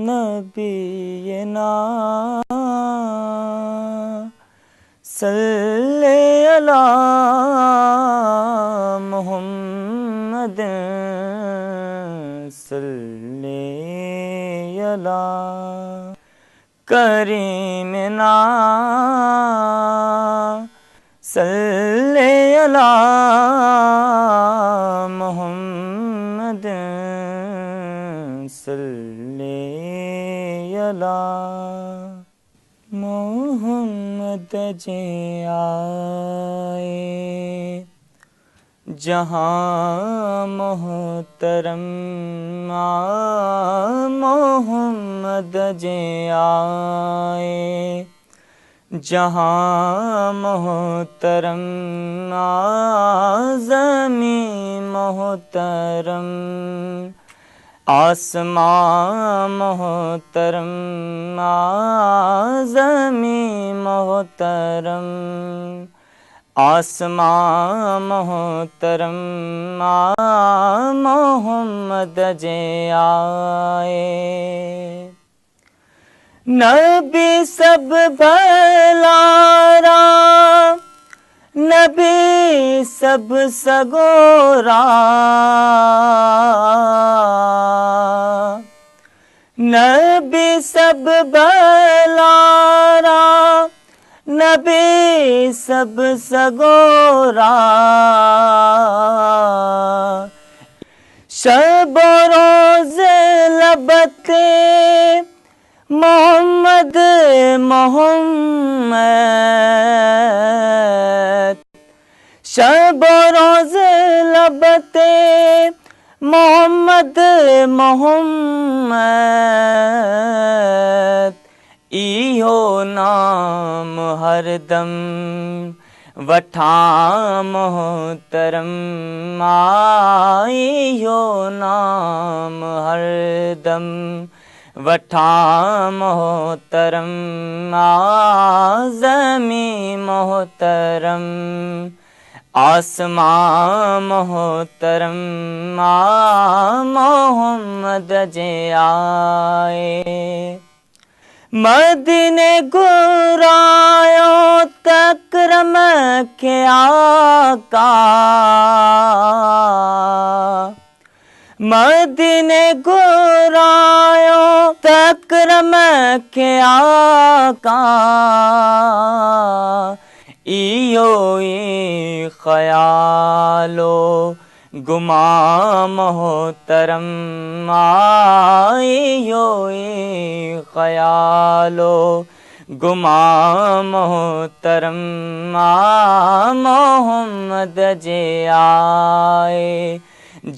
नबीना सल्ले अला मुहम्मद सल्ले अला करीमना सल्ले अला मुहम्मद सल्ले अला मोहम्मद जे आए जहाँ मोहतरम मोहम्मद जे आए जहाँ मोहतरम ज़मी मोहतरम आसमां मोहतरम ज़मी मोहतरम आसमां मोहतरम मोहम्मद जे आए नबी सब भलारा नबी सब सगोरा नबी सब भलारा नबी सब सगोरा शब रोज़ लबते मोहम्मद मोहम्मद शब रोज़ लबते मोहम्मद मोहम्मद इहो नाम हरदम वठा मोहतरम इहो नाम हरदम वठा मोहतरम ज़मी मोहतरम आसमां मोहतरम मोहम्मद जे आए मदीने घुरायो तकरम के आका मदीने घुरायो तकरम के आका इयो ई ख्यालो गुमा मोहतरम इयो ई ख्यालो गुमा मोहतरम मोहम्मद जे आए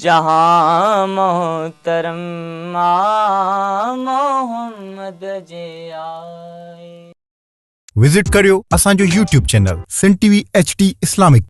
जहाँ मोहतरम मोहम्मद जे आए। विजिट करियो असांजो YouTube channel Sindh TV HD Islamic.